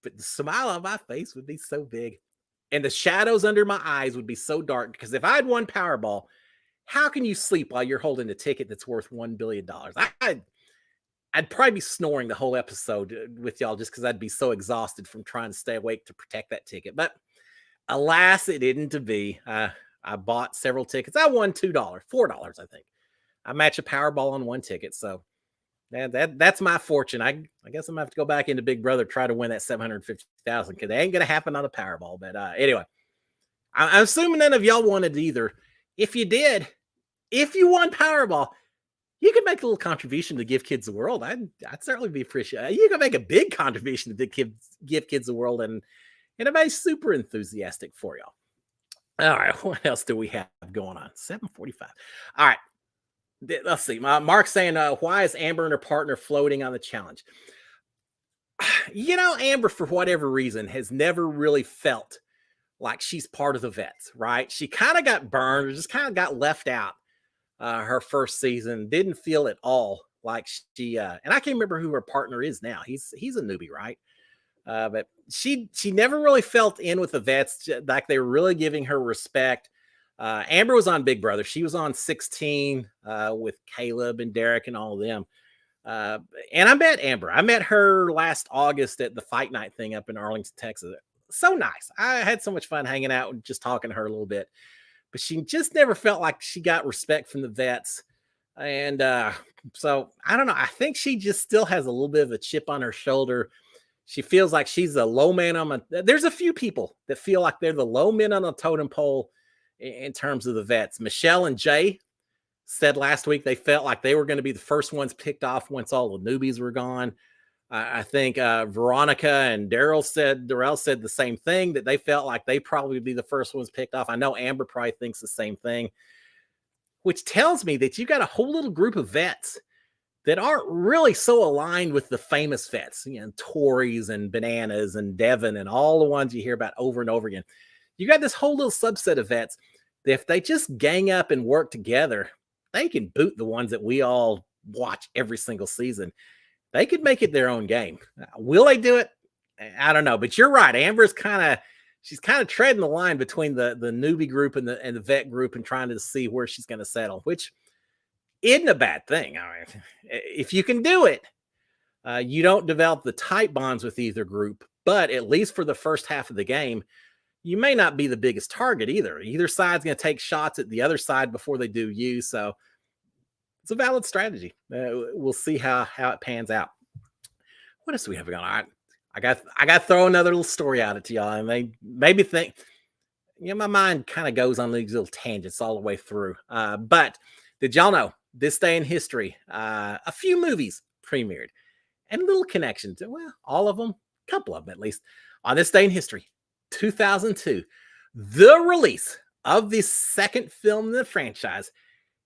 But the smile on my face would be so big. And the shadows under my eyes would be so dark. Because if I'd won Powerball, how can you sleep while you're holding a ticket that's worth $1 billion? I'd probably be snoring the whole episode with y'all just because I'd be so exhausted from trying to stay awake to protect that ticket. But alas, it didn't to be. I bought several tickets. I won $2, $4, I think. I match a Powerball on one ticket. So that's my fortune. I guess I'm gonna have to go back into Big Brother, try to win that 750,000 because it ain't gonna happen on a Powerball. But anyway, I'm assuming none of y'all wanted either. If you did, if you won Powerball, you could make a little contribution to Give Kids the World. I'd certainly be appreciated. You can make a big contribution to Give Kids the World, and everybody's super enthusiastic for y'all. All right, what else do we have going on? 7:45. All right. Let's see. Mark's saying, why is Amber and her partner floating on the challenge? Amber, for whatever reason, has never really felt like she's part of the vets, right? She kind of got burned or just kind of got left out her first season. Didn't feel at all like she, and I can't remember who her partner is now. He's a newbie, right? But she never really felt in with the vets, like they were really giving her respect. Amber was on Big Brother. She was on 16 with Caleb and Derek and all of them. Uh, and I met Amber. I met her last August at the fight night thing up in Arlington, Texas. So nice. I had so much fun hanging out and just talking to her a little bit. But she just never felt like she got respect from the vets. And so I don't know. I think she just still has a little bit of a chip on her shoulder. She feels like she's a low man on a. There's a few people that feel like they're the low men on a totem pole in terms of the vets. Michelle and Jay said last week they felt like they were going to be the first ones picked off once all the newbies were gone. I think Veronica and Darrell said the same thing, that they felt like they probably would be the first ones picked off. I know Amber probably thinks the same thing, which tells me that you got a whole little group of vets that aren't really so aligned with the famous vets, Tories and Bananas and Devin and all the ones you hear about over and over again. You got this whole little subset of vets that if they just gang up and work together, they can boot the ones that we all watch every single season. They could make it their own game. Will they do it? I don't know. But you're right. Amber's she's kind of treading the line between the newbie group and the vet group and trying to see where she's going to settle, which isn't a bad thing. I mean, if you can do it, you don't develop the tight bonds with either group, but at least for the first half of the game, you may not be the biggest target either. Either side's going to take shots at the other side before they do you. So it's a valid strategy. We'll see how it pans out. What else do we have going on? I got to throw another little story out at y'all, and they maybe think, my mind kind of goes on these little tangents all the way through. But did y'all know this day in history, a few movies premiered and little connections? Well, all of them, a couple of them at least. On this day in history, 2002, the release of the second film in the franchise,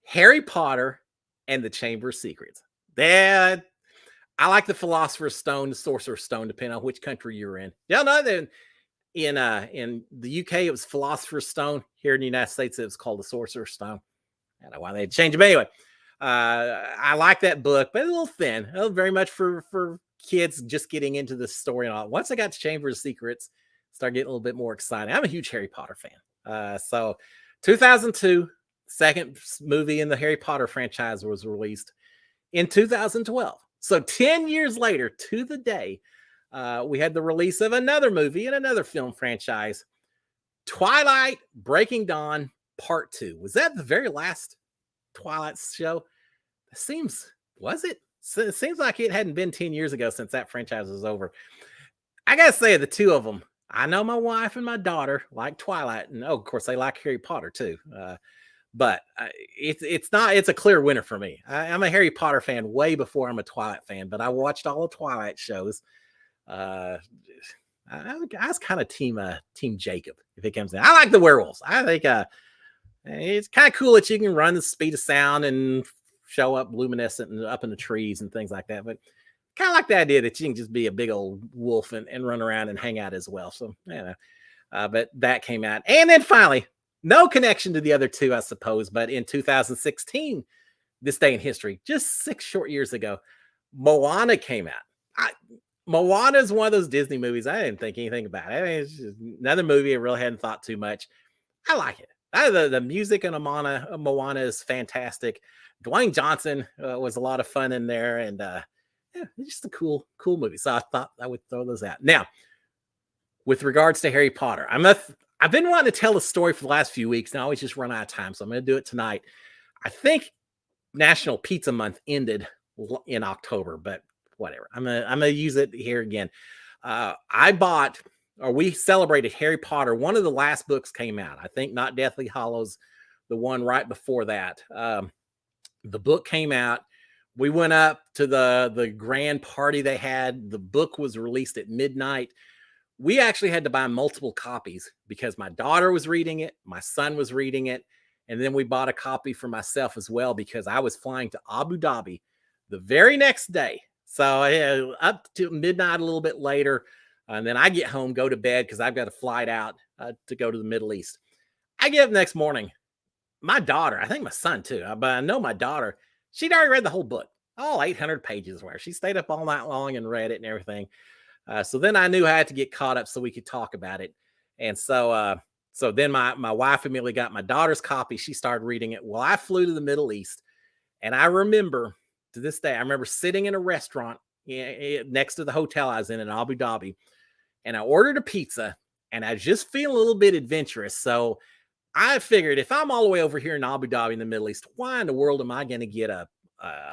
Harry Potter and the Chamber of Secrets. I like the Philosopher's Stone, the Sorcerer's Stone, depending on which country you're in. Y'all know that in the UK it was Philosopher's Stone. Here in the United States it was called the Sorcerer's Stone. I don't know why they'd change it, but anyway, I like that book, but a little thin. Very much for kids just getting into the story and all. Once I got to Chamber of Secrets, start getting a little bit more excited. I'm a huge Harry Potter fan. So 2002. Second movie in the Harry Potter franchise was released in 2012. So 10 years later to the day, we had the release of another movie in another film franchise, Twilight Breaking Dawn Part 2. Was that the very last Twilight show? Was it? It seems like it hadn't been 10 years ago since that franchise was over. I got to say, the two of them, I know my wife and my daughter like Twilight, and of course they like Harry Potter too. But it's a clear winner for me. I'm a Harry Potter fan way before I'm a Twilight fan, but I watched all the Twilight shows. I was kind of team Jacob if it comes in. I like the werewolves. I think it's kind of cool that you can run the speed of sound and show up luminescent and up in the trees and things like that. But kind of like the idea that you can just be a big old wolf and run around and hang out as well. So, but that came out. And then finally, no connection to the other two, I suppose, but in 2016, this day in history, just 6 short years ago, Moana came out. Moana is one of those Disney movies I didn't think anything about. I mean, it's just another movie I really hadn't thought too much. I like it. The music in Moana is fantastic. Dwayne Johnson was a lot of fun in there, and it's just a cool movie. So I thought I would throw those out. Now, with regards to Harry Potter, I've been wanting to tell a story for the last few weeks, and I always just run out of time, so I'm going to do it tonight. I think National Pizza Month ended in October, but whatever. I'm gonna use it here again. We celebrated Harry Potter. One of the last books came out. I think Not Deathly Hallows, the one right before that. The book came out. We went up to the grand party they had. The book was released at midnight. We actually had to buy multiple copies because my daughter was reading it, my son was reading it, and then we bought a copy for myself as well because I was flying to Abu Dhabi the very next day. So up to midnight, a little bit later, and then I get home, go to bed because I've got a flight out to go to the Middle East. I get up next morning. My daughter, I think my son too, but I know my daughter, she'd already read the whole book, all 800 pages where she stayed up all night long and read it and everything. So then I knew I had to get caught up so we could talk about it. And so then my wife immediately got my daughter's copy. She started reading it. Well, I flew to the Middle East, and I remember to this day, I remember sitting in a restaurant next to the hotel I was in Abu Dhabi, and I ordered a pizza, and I just feel a little bit adventurous. So I figured if I'm all the way over here in Abu Dhabi in the Middle East, why in the world am I going to get a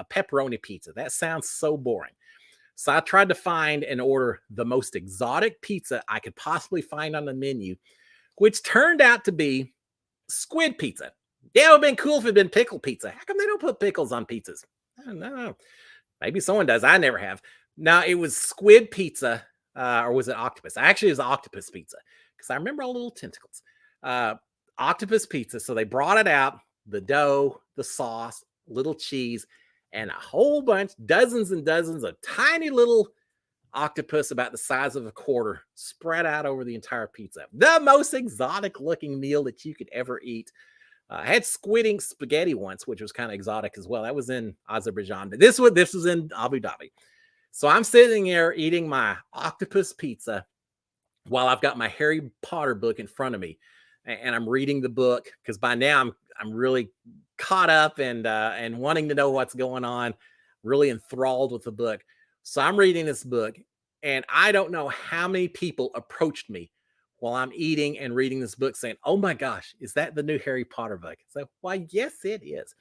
pepperoni pizza? That sounds so boring. So I tried to find and order the most exotic pizza I could possibly find on the menu, which turned out to be squid pizza. Yeah, it would have been cool if it had been pickle pizza. How come they don't put pickles on pizzas? I don't know. Maybe someone does. I never have. Now, it was squid pizza, or was it octopus? Actually, it was octopus pizza because I remember all the little tentacles. Octopus pizza. So they brought it out, the dough, the sauce, little cheese, and a whole bunch, dozens and dozens of tiny little octopus about the size of a quarter spread out over the entire pizza. The most exotic looking meal that you could ever eat. I had squidding spaghetti once, which was kind of exotic as well. That was in Azerbaijan, but this was in Abu Dhabi. So I'm sitting there eating my octopus pizza while I've got my Harry Potter book in front of me, and I'm reading the book because by now I'm really caught up and wanting to know what's going on, really enthralled with the book. So I'm reading this book, and I don't know how many people approached me while I'm eating and reading this book saying, "Oh my gosh, is that the new Harry Potter book?" So, why, yes, it is.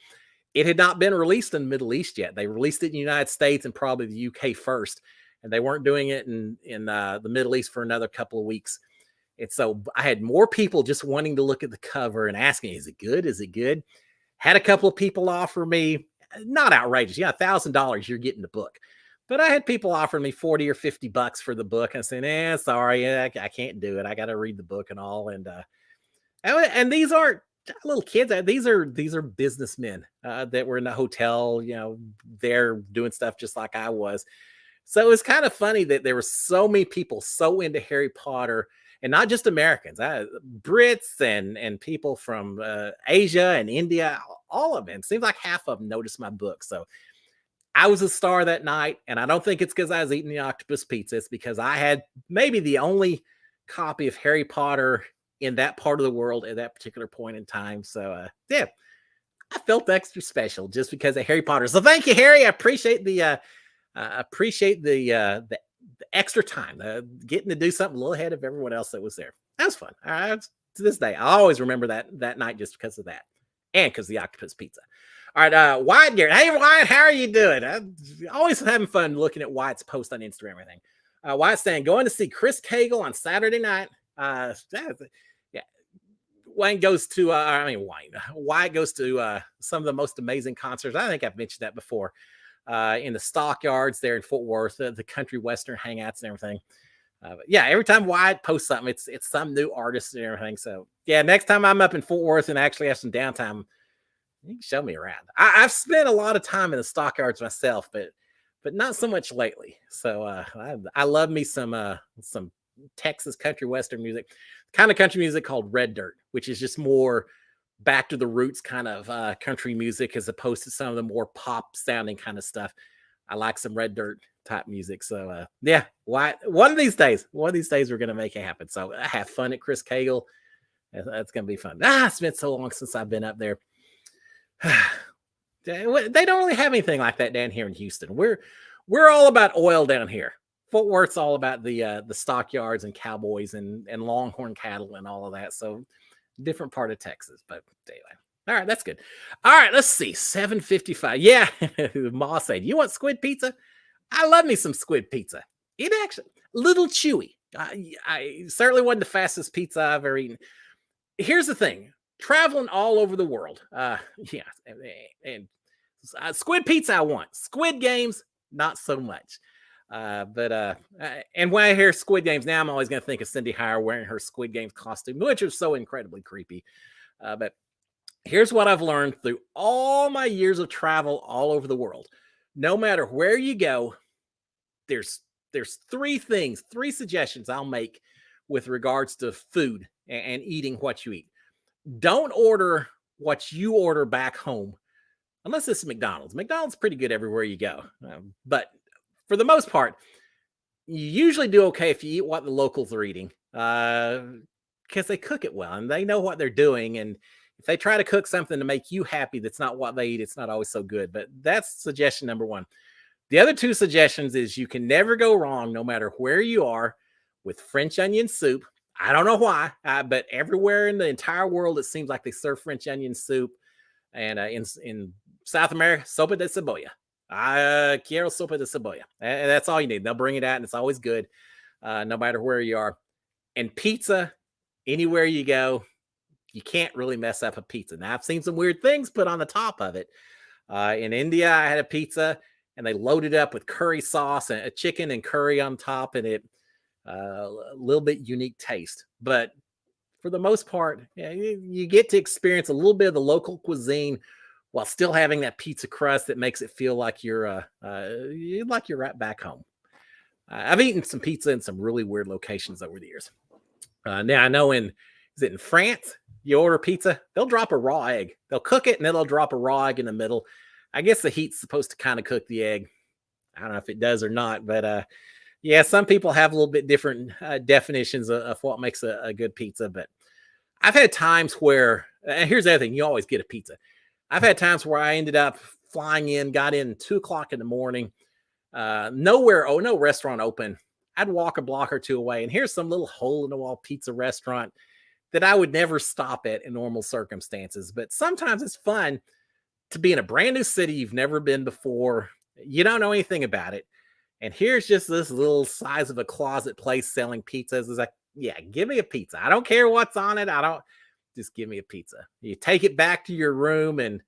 It had not been released in the Middle East yet. They released it in the United States and probably the UK first, and they weren't doing it in the Middle East for another couple of weeks. And so I had more people just wanting to look at the cover and asking, "Is it good? Is it good?" Had a couple of people offer me, not outrageous, yeah, $1,000, you're getting the book. But I had people offering me 40 or $50 for the book. I said, sorry, I can't do it. I got to read the book and all. And these aren't little kids. These are businessmen that were in the hotel, they're doing stuff just like I was. So it was kind of funny that there were so many people so into Harry Potter, and not just Americans, Brits and people from Asia and India, all of them. It seems like half of them noticed my book. So I was a star that night, and I don't think it's because I was eating the octopus pizza. It's because I had maybe the only copy of Harry Potter in that part of the world at that particular point in time. So, yeah, I felt extra special just because of Harry Potter. So, thank you, Harry. I appreciate the extra time, getting to do something a little ahead of everyone else that was there. That was fun. To this day, I always remember that night just because of that, and because of the octopus pizza. All right, Wyatt Garrett. Hey, Wyatt, how are you doing? Always having fun looking at Wyatt's post on Instagram and everything. Wyatt's saying, going to see Chris Cagle on Saturday night. Yeah. Wyatt goes to some of the most amazing concerts. I think I've mentioned that before. In the stockyards there in Fort Worth, the country western hangouts and everything. But yeah, every time Wyatt posts something, it's some new artist and everything. So yeah, next time I'm up in Fort Worth and actually have some downtime, you can show me around. I've spent a lot of time in the stockyards myself, but not so much lately. So I love me some Texas country western music, kind of country music called red dirt, which is just more back to the roots kind of country music as opposed to some of the more pop sounding kind of stuff. I like some red dirt type music. So yeah, one of these days we're gonna make it happen. So I have fun at Chris Cagle. That's gonna be fun. It's been so long since I've been up there. They don't really have anything like that down here in Houston. We're all about oil down here. Fort Worth's all about the stockyards and cowboys and longhorn cattle and all of that. So different part of Texas, but anyway. All right, that's good. All right, let's see. 7:55. Yeah, Ma said, "You want squid pizza?" I love me some squid pizza. It actually little chewy. I certainly wasn't the fastest pizza I've ever eaten. Here's the thing. Traveling all over the world. Yeah. And squid pizza, I want. Squid Games, not so much. And when I hear Squid Games now, I'm always going to think of Cindy Hire wearing her Squid Games costume, which is so incredibly creepy. But here's what I've learned through all my years of travel all over the world. No matter where you go, there's three suggestions I'll make with regards to food and eating what you eat. Don't order what you order back home, unless it's McDonald's. McDonald's is pretty good everywhere you go. But for the most part, you usually do okay if you eat what the locals are eating because they cook it well and they know what they're doing. And If they try to cook something to make you happy that's not what they eat, it's not always so good. But that's suggestion number one. The other two suggestions is you can never go wrong, no matter where you are, with French onion soup. I don't know why, but everywhere in the entire world, it seems like they serve French onion soup. And in South America, sopa de cebolla. Quiero sopa de cebolla. And that's all you need. They'll bring it out, and it's always good, no matter where you are. And pizza, anywhere you go, you can't really mess up a pizza. Now, I've seen some weird things put on the top of it. In India, I had a pizza, and they loaded up with curry sauce and a chicken and curry on top, and it a little bit unique taste. But for the most part, yeah, you get to experience a little bit of the local cuisine while still having that pizza crust that makes it feel like you're right back home. I've eaten some pizza in some really weird locations over the years. Now I know is it in France? You order pizza, they'll drop a raw egg. They'll cook it and then they'll drop a raw egg in the middle. I guess the heat's supposed to kind of cook the egg. I don't know if it does or not, but yeah, some people have a little bit different definitions of what makes a good pizza. But I've had times where, and here's the other thing, you always get a pizza. I've had times where I ended up flying in, got in 2 o'clock in the morning, no restaurant open. I'd walk a block or two away, and here's some little hole in the wall pizza restaurant that I would never stop at in normal circumstances. But sometimes it's fun to be in a brand new city you've never been before. You don't know anything about it. And here's just this little size of a closet place selling pizzas. It's like, yeah, give me a pizza. I don't care what's on it. Just give me a pizza. You take it back to your room, and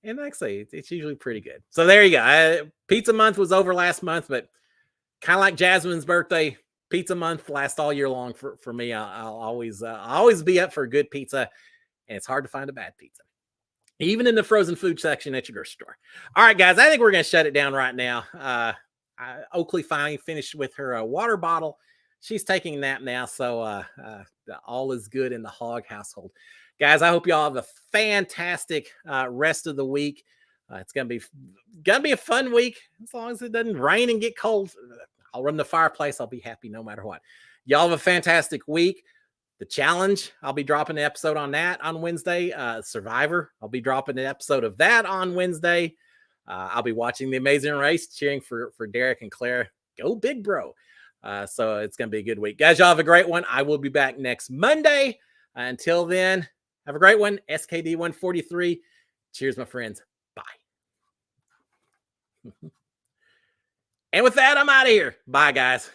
like I say, it's usually pretty good. So there you go. Pizza month was over last month, but kind of like Jasmine's birthday, pizza month lasts all year long for me. I'll always be up for a good pizza, and it's hard to find a bad pizza, even in the frozen food section at your grocery store. All right, guys, I think we're going to shut it down right now. Oakley finally finished with her water bottle. She's taking a nap now, so all is good in the hog household. Guys, I hope y'all have a fantastic rest of the week. It's gonna be a fun week as long as it doesn't rain and get cold. I'll run the fireplace. I'll be happy no matter what. Y'all have a fantastic week. The challenge, I'll be dropping an episode on that on Wednesday. Survivor, I'll be dropping an episode of that on Wednesday. I'll be watching The Amazing Race, cheering for Derek and Claire. Go big, bro. So it's going to be a good week. Guys, y'all have a great one. I will be back next Monday. Until then, have a great one. SKD 143. Cheers, my friends. Bye. And with that, I'm out of here. Bye, guys.